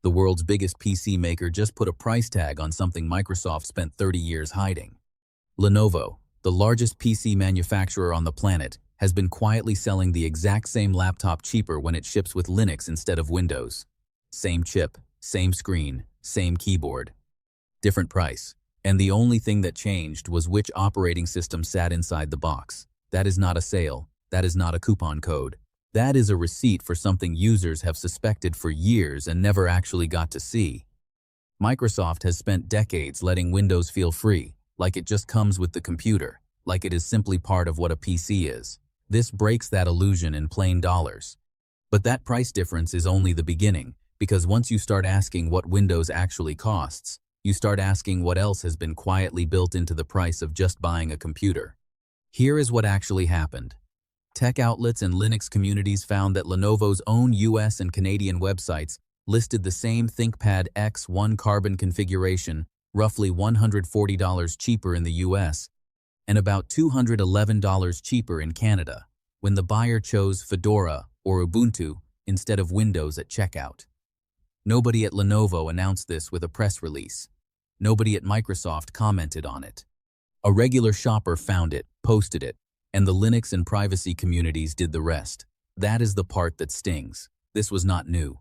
The world's biggest PC maker just put a price tag on something Microsoft spent 30 years hiding. Lenovo, the largest PC manufacturer on the planet, has been quietly selling the exact same laptop cheaper when it ships with Linux instead of Windows. Same chip, same screen, same keyboard. Different price. And the only thing that changed was which operating system sat inside the box. That is not a sale. That is not a coupon code. That is a receipt for something users have suspected for years and never actually got to see. Microsoft has spent decades letting Windows feel free, like it just comes with the computer, like it is simply part of what a PC is. This breaks that illusion in plain dollars. But that price difference is only the beginning, because once you start asking what Windows actually costs, you start asking what else has been quietly built into the price of just buying a computer. Here is what actually happened. Tech outlets and Linux communities found that Lenovo's own US and Canadian websites listed the same ThinkPad X1 Carbon configuration, roughly $140 cheaper in the US, and about $211 cheaper in Canada, when the buyer chose Fedora or Ubuntu instead of Windows at checkout. Nobody at Lenovo announced this with a press release. Nobody at Microsoft commented on it. A regular shopper found it, posted it, and the Linux and privacy communities did the rest. That is the part that stings. This was not new.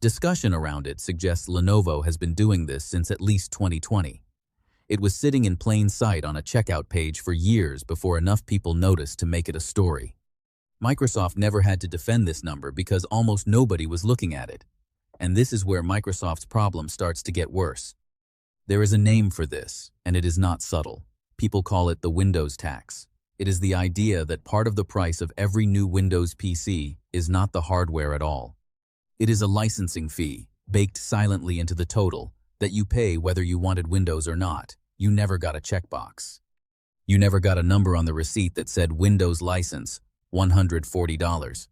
Discussion around it suggests Lenovo has been doing this since at least 2020. It was sitting in plain sight on a checkout page for years before enough people noticed to make it a story. Microsoft never had to defend this number because almost nobody was looking at it. And this is where Microsoft's problem starts to get worse. There is a name for this, and it is not subtle. People call it the Windows tax. It is the idea that part of the price of every new Windows PC is not the hardware at all. It is a licensing fee, baked silently into the total, that you pay whether you wanted Windows or not. You never got a checkbox. You never got a number on the receipt that said Windows license, $140.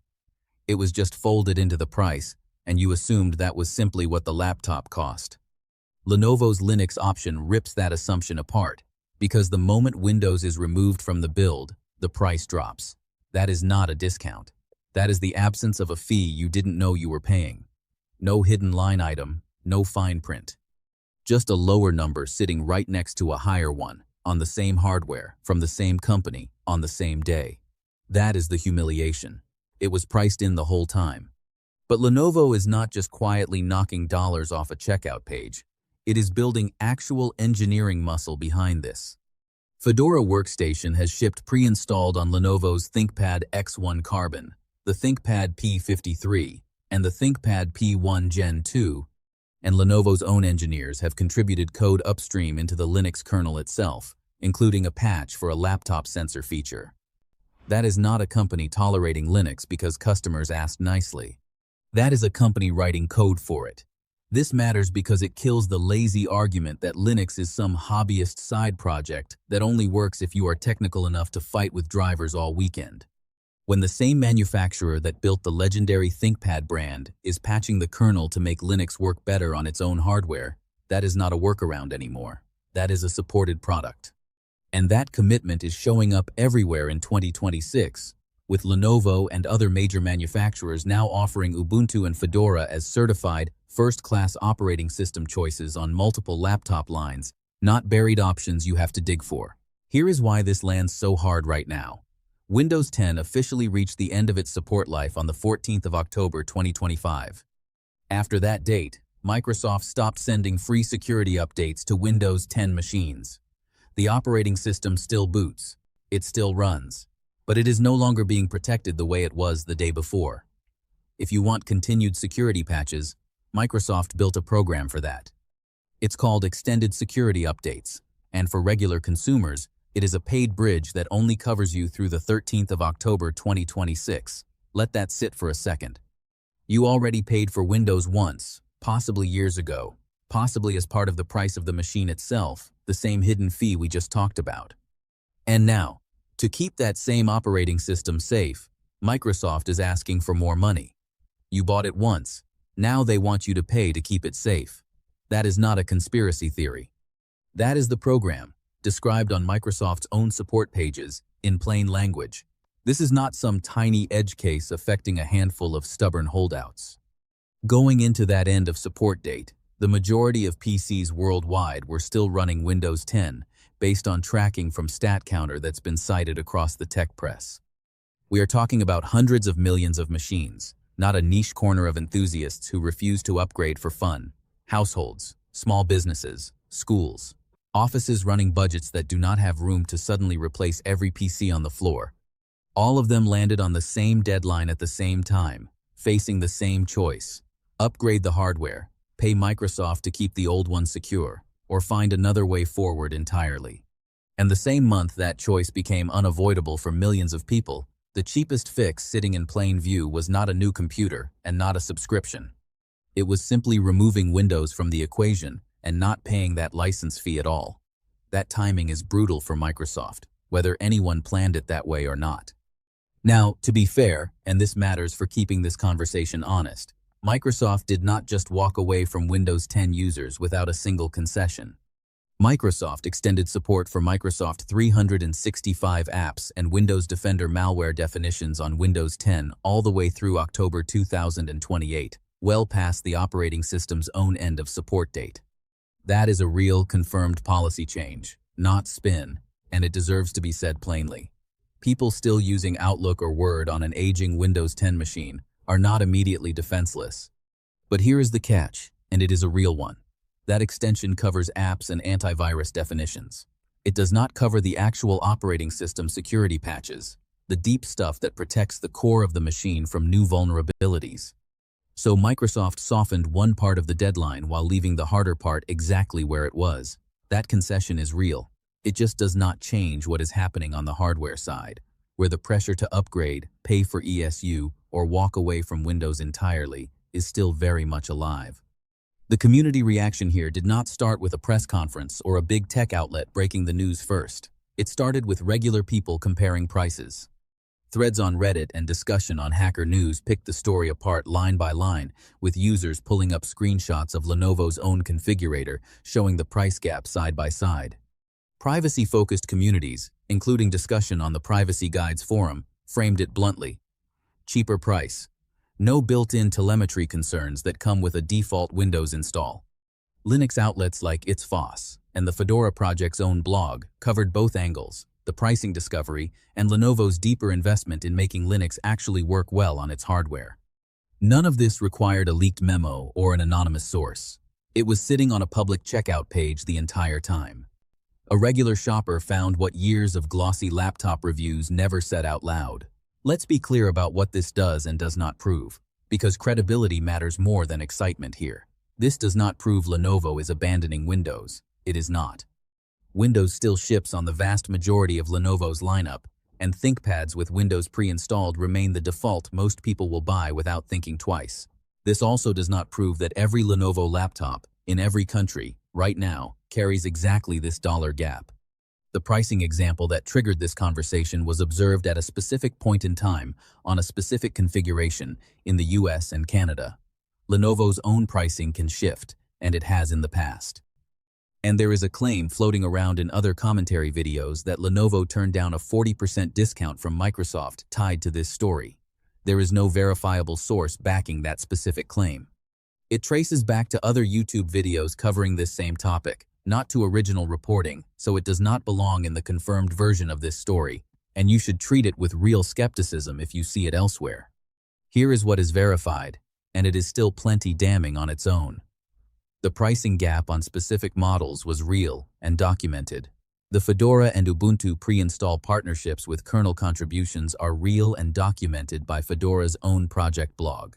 It was just folded into the price, and you assumed that was simply what the laptop cost. Lenovo's Linux option rips that assumption apart, because the moment Windows is removed from the build, the price drops. That is not a discount. That is the absence of a fee you didn't know you were paying. No hidden line item, no fine print. Just a lower number sitting right next to a higher one, on the same hardware, from the same company, on the same day. That is the humiliation. It was priced in the whole time. But Lenovo is not just quietly knocking dollars off a checkout page. It is building actual engineering muscle behind this. Fedora Workstation has shipped pre-installed on Lenovo's ThinkPad X1 Carbon, the ThinkPad P53, and the ThinkPad P1 Gen 2, and Lenovo's own engineers have contributed code upstream into the Linux kernel itself, including a patch for a laptop sensor feature. That is not a company tolerating Linux because customers asked nicely. That is a company writing code for it. This matters because it kills the lazy argument that Linux is some hobbyist side project that only works if you are technical enough to fight with drivers all weekend. When the same manufacturer that built the legendary ThinkPad brand is patching the kernel to make Linux work better on its own hardware, that is not a workaround anymore. That is a supported product. And that commitment is showing up everywhere in 2026, with Lenovo and other major manufacturers now offering Ubuntu and Fedora as certified first-class operating system choices on multiple laptop lines, not buried options you have to dig for. Here is why this lands so hard right now. Windows 10 officially reached the end of its support life on the 14th of October 2025. After that date, Microsoft stopped sending free security updates to Windows 10 machines. The operating system still boots, it still runs, but it is no longer being protected the way it was the day before. If you want continued security patches, Microsoft built a program for that. It's called Extended Security Updates, and for regular consumers, it is a paid bridge that only covers you through the 13th of October 2026. Let that sit for a second. You already paid for Windows once, possibly years ago, possibly as part of the price of the machine itself, the same hidden fee we just talked about. And now, to keep that same operating system safe, Microsoft is asking for more money. You bought it once. Now they want you to pay to keep it safe. That is not a conspiracy theory. That is the program, described on Microsoft's own support pages, in plain language. This is not some tiny edge case affecting a handful of stubborn holdouts. Going into that end of support date, the majority of PCs worldwide were still running Windows 10, based on tracking from StatCounter that's been cited across the tech press. We are talking about hundreds of millions of machines, not a niche corner of enthusiasts who refuse to upgrade for fun. Households, small businesses, schools, offices running budgets that do not have room to suddenly replace every PC on the floor. All of them landed on the same deadline at the same time, facing the same choice. Upgrade the hardware, pay Microsoft to keep the old one secure, or find another way forward entirely. And the same month that choice became unavoidable for millions of people, the cheapest fix sitting in plain view was not a new computer and not a subscription. It was simply removing Windows from the equation and not paying that license fee at all. That timing is brutal for Microsoft, whether anyone planned it that way or not. Now, to be fair, and this matters for keeping this conversation honest, Microsoft did not just walk away from Windows 10 users without a single concession. Microsoft extended support for Microsoft 365 apps and Windows Defender malware definitions on Windows 10 all the way through October 2028, well past the operating system's own end of support date. That is a real, confirmed policy change, not spin, and it deserves to be said plainly. People still using Outlook or Word on an aging Windows 10 machine are not immediately defenseless. But here is the catch, and it is a real one. That extension covers apps and antivirus definitions. It does not cover the actual operating system security patches, the deep stuff that protects the core of the machine from new vulnerabilities. So Microsoft softened one part of the deadline while leaving the harder part exactly where it was. That concession is real. It just does not change what is happening on the hardware side, where the pressure to upgrade, pay for ESU, or walk away from Windows entirely is still very much alive. The community reaction here did not start with a press conference or a big tech outlet breaking the news first. It started with regular people comparing prices. Threads on Reddit and discussion on Hacker News picked the story apart line by line, with users pulling up screenshots of Lenovo's own configurator showing the price gap side by side. Privacy-focused communities, including discussion on the Privacy Guides forum, framed it bluntly. Cheaper price. No built-in telemetry concerns that come with a default Windows install. Linux outlets like It's FOSS and the Fedora project's own blog covered both angles, the pricing discovery and Lenovo's deeper investment in making Linux actually work well on its hardware. None of this required a leaked memo or an anonymous source. It was sitting on a public checkout page the entire time. A regular shopper found what years of glossy laptop reviews never said out loud. Let's be clear about what this does and does not prove, because credibility matters more than excitement here. This does not prove Lenovo is abandoning Windows. It is not. Windows still ships on the vast majority of Lenovo's lineup, and ThinkPads with Windows pre-installed remain the default most people will buy without thinking twice. This also does not prove that every Lenovo laptop, in every country, right now, carries exactly this dollar gap. The pricing example that triggered this conversation was observed at a specific point in time on a specific configuration in the US and Canada. Lenovo's own pricing can shift, and it has in the past. And there is a claim floating around in other commentary videos that Lenovo turned down a 40% discount from Microsoft tied to this story. There is no verifiable source backing that specific claim. It traces back to other YouTube videos covering this same topic, not to original reporting, so it does not belong in the confirmed version of this story, and you should treat it with real skepticism if you see it elsewhere. Here is what is verified, and it is still plenty damning on its own. The pricing gap on specific models was real and documented. The Fedora and Ubuntu pre-install partnerships with kernel contributions are real and documented by Fedora's own project blog.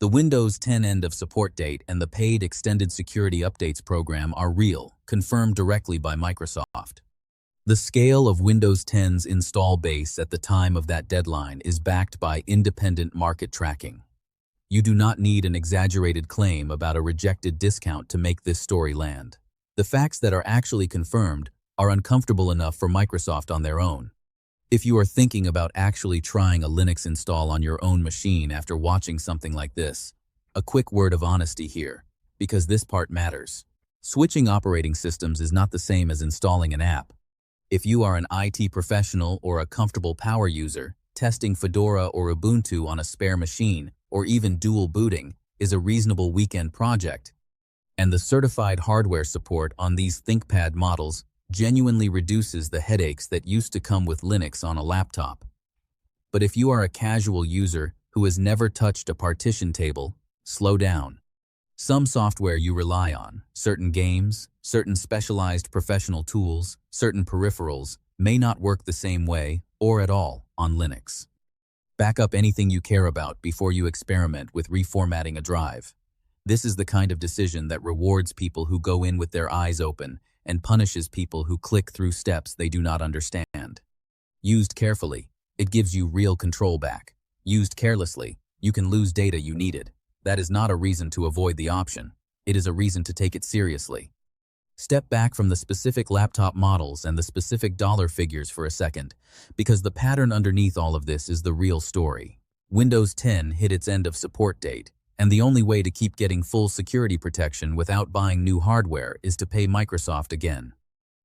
The Windows 10 end of support date and the paid extended security updates program are real, confirmed directly by Microsoft. The scale of Windows 10's install base at the time of that deadline is backed by independent market tracking. You do not need an exaggerated claim about a rejected discount to make this story land. The facts that are actually confirmed are uncomfortable enough for Microsoft on their own. If you are thinking about actually trying a Linux install on your own machine after watching something like this, a quick word of honesty here, because this part matters. Switching operating systems is not the same as installing an app. If you are an IT professional or a comfortable power user, testing Fedora or Ubuntu on a spare machine, or even dual booting, is a reasonable weekend project, and the certified hardware support on these ThinkPad models genuinely reduces the headaches that used to come with Linux on a laptop. But if you are a casual user who has never touched a partition table, slow down. Some software you rely on, certain games, certain specialized professional tools, certain peripherals, may not work the same way, or at all, on Linux. Back up anything you care about before you experiment with reformatting a drive. This is the kind of decision that rewards people who go in with their eyes open and punishes people who click through steps they do not understand. Used carefully, it gives you real control back. Used carelessly, you can lose data you needed. That is not a reason to avoid the option. It is a reason to take it seriously. Step back from the specific laptop models and the specific dollar figures for a second, because the pattern underneath all of this is the real story. Windows 10 hit its end of support date, and the only way to keep getting full security protection without buying new hardware is to pay Microsoft again.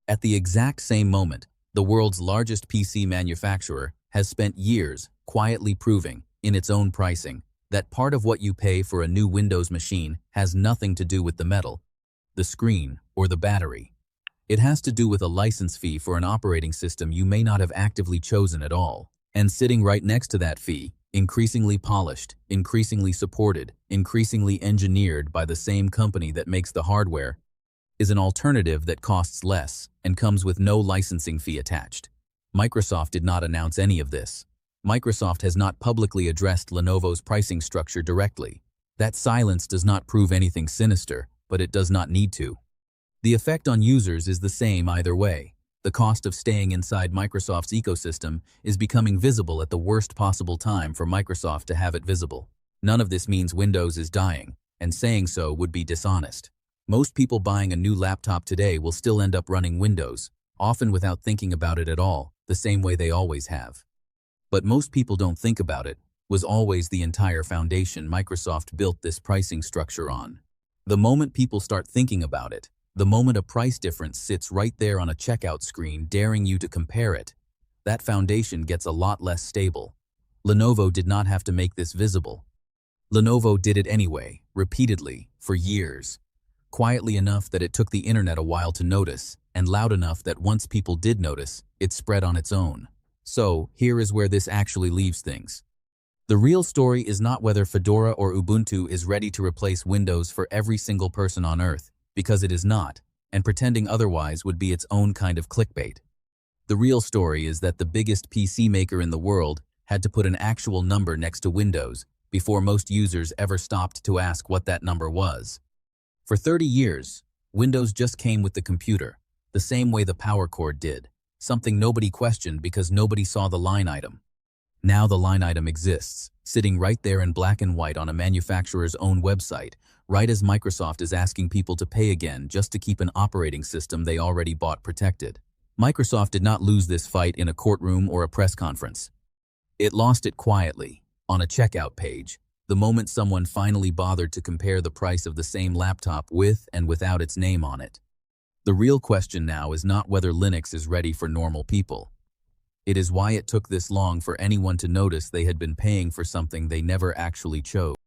At the exact same moment, the world's largest PC manufacturer has spent years quietly proving, in its own pricing, that part of what you pay for a new Windows machine has nothing to do with the metal, the screen, or the battery. It has to do with a license fee for an operating system you may not have actively chosen at all. And sitting right next to that fee, increasingly polished, increasingly supported, increasingly engineered by the same company that makes the hardware, is an alternative that costs less and comes with no licensing fee attached. Microsoft did not announce any of this. Microsoft has not publicly addressed Lenovo's pricing structure directly. That silence does not prove anything sinister, but it does not need to. The effect on users is the same either way. The cost of staying inside Microsoft's ecosystem is becoming visible at the worst possible time for Microsoft to have it visible. None of this means Windows is dying, and saying so would be dishonest. Most people buying a new laptop today will still end up running Windows, often without thinking about it at all, the same way they always have. But most people don't think about it, was always the entire foundation Microsoft built this pricing structure on. The moment people start thinking about it, the moment a price difference sits right there on a checkout screen daring you to compare it, that foundation gets a lot less stable. Lenovo did not have to make this visible. Lenovo did it anyway, repeatedly, for years. Quietly enough that it took the internet a while to notice, and loud enough that once people did notice, it spread on its own. So, here is where this actually leaves things. The real story is not whether Fedora or Ubuntu is ready to replace Windows for every single person on Earth, because it is not, and pretending otherwise would be its own kind of clickbait. The real story is that the biggest PC maker in the world had to put an actual number next to Windows before most users ever stopped to ask what that number was. For 30 years, Windows just came with the computer, the same way the power cord did, something nobody questioned because nobody saw the line item. Now the line item exists, sitting right there in black and white on a manufacturer's own website, right as Microsoft is asking people to pay again just to keep an operating system they already bought protected. Microsoft did not lose this fight in a courtroom or a press conference. It lost it quietly, on a checkout page, the moment someone finally bothered to compare the price of the same laptop with and without its name on it. The real question now is not whether Linux is ready for normal people. It is why it took this long for anyone to notice they had been paying for something they never actually chose.